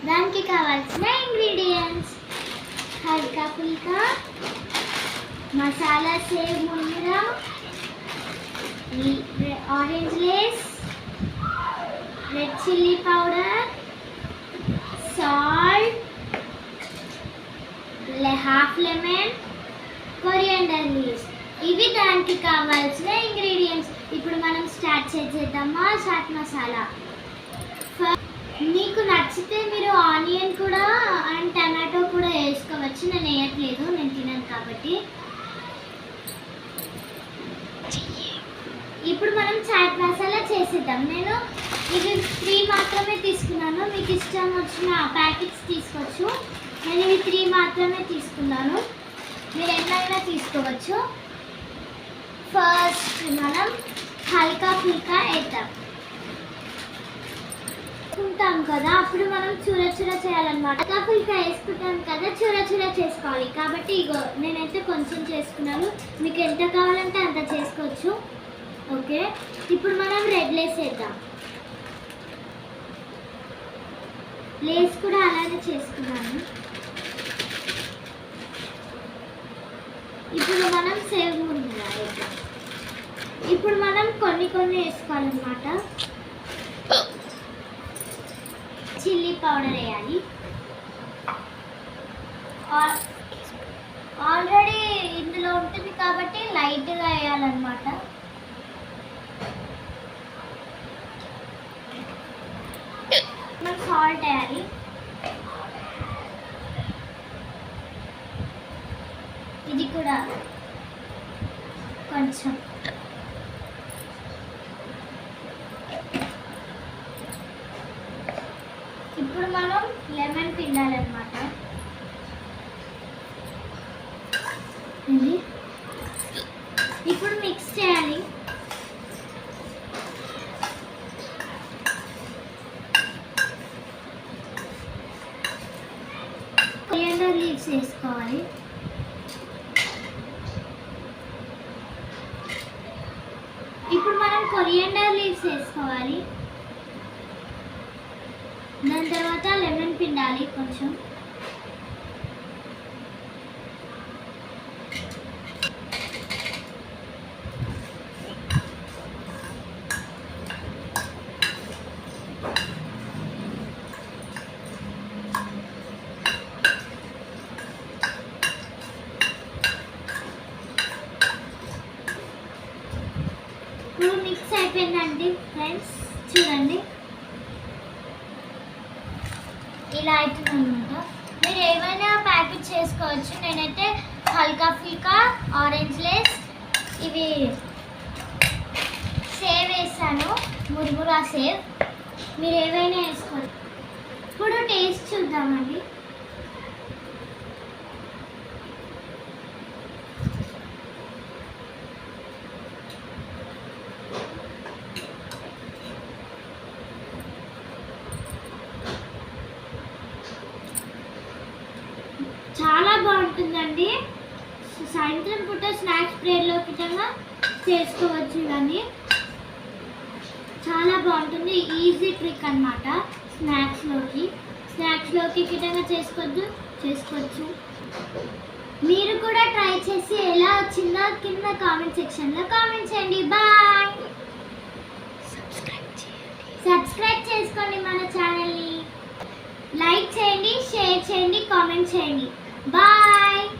దానికి కావాల్సిన ఇంగ్రీడియంట్స్ హల్కా ఫుల్కా masala sev murmura, orange Lay's, red chilli powder, salt, half lemon, coriander leaves. ఇవి దానికి కావాల్సిన ఇంగ్రీడియంట్స్. ఇప్పుడు మనం స్టార్ట్ చేద్దామా చాట్ మసాలా. మీకు నచ్చితే మీరు ఆనియన్ కూడా అండ్ టమాటో కూడా వేసుకోవచ్చు. నేను వేయట్లేదు, నేను తినను కాబట్టి. ఇప్పుడు మనం చాట్ మసాలా చేసేద్దాం. నేను ఇది 3 మాత్రమే తీసుకున్నాను. మీకు ఇష్టం వచ్చిన ప్యాకెట్స్ తీసుకోవచ్చు. నేను ఇవి 3 మాత్రమే తీసుకున్నాను. మీరు ఎన్నైనా తీసుకోవచ్చు. ఫస్ట్ మనం హల్కా ఫుల్కా వేద్దాం. ఉంటాం కదా, అప్పుడు మనం చూర చూర చేయాలన్నమాట. హల్కా ఫుల్కా వేసుకుంటాం కదా, చూర చూర చేసుకోవాలి. కాబట్టి ఇగో నేనైతే కొంచెం చేసుకున్నాను. మీకు ఎంత కావాలంటే అంత చేసుకోవచ్చు. ఓకే, ఇప్పుడు మనం రెడ్ లేస్ వేద్దాం. లేస్ కూడా అలాగే చేసుకున్నాను. ఇప్పుడు మనం సేవ్ మున్మురా వేద్దాం. ఇప్పుడు మనం కొన్ని వేసుకోవాలన్నమాట. చిల్లీ పౌడర్ వేయాలి. ఆల్రెడీ ఇందులో ఉంటుంది కాబట్టి లైట్గా వేయాలన్నమాట. మనం సాల్ట్ వేయాలి. ఇది కూడా కొంచెం. ఇప్పుడు మనం లెమన్ పిండాలన్నమాట. ఇప్పుడు మిక్స్ చేయాలి. కొరియాండర్ లీవ్స్ వేసుకోవాలి. ఇప్పుడు మనం కొరియాండర్ లీవ్స్ వేసుకోవాలి. దాని తర్వాత లెమన్ పిండాలి కొంచెం. ఇప్పుడు మిక్స్ అయిపోయిందండి ఫ్రెండ్స్, చూడండి ఇలా అవుతుందన్నమాట. మీరు ఏమైనా ప్యాకెట్ చేసుకోవచ్చు. నేనైతే హల్కా ఫుల్కా, ఆరెంజ్ లేస్, ఇవి సేవ్ వేసాను, మురుమురా సేవ్. మీరు ఏవైనా వేసుకోవచ్చు. ఇప్పుడు టేస్ట్ చూద్దామండి. చాలా బాగుంటుందండి. సాయంత్రం పూట స్నాక్స్ బ్రేక్లో కిటంగా చేసుకోవచ్చు. ఇవన్నీ చాలా బాగుంటుంది. ఈజీ ట్రిక్ అన్నమాట. స్నాక్స్లోకి కిటంగా చేసుకోవచ్చు. మీరు కూడా ట్రై చేసి ఎలా వచ్చిందో కింద కామెంట్ సెక్షన్లో కామెంట్ చేయండి. బాయ్. సబ్స్క్రైబ్ చేసుకోండి మన ఛానల్ని. లైక్ చేయండి, షేర్ చేయండి, కామెంట్ చేయండి. Bye.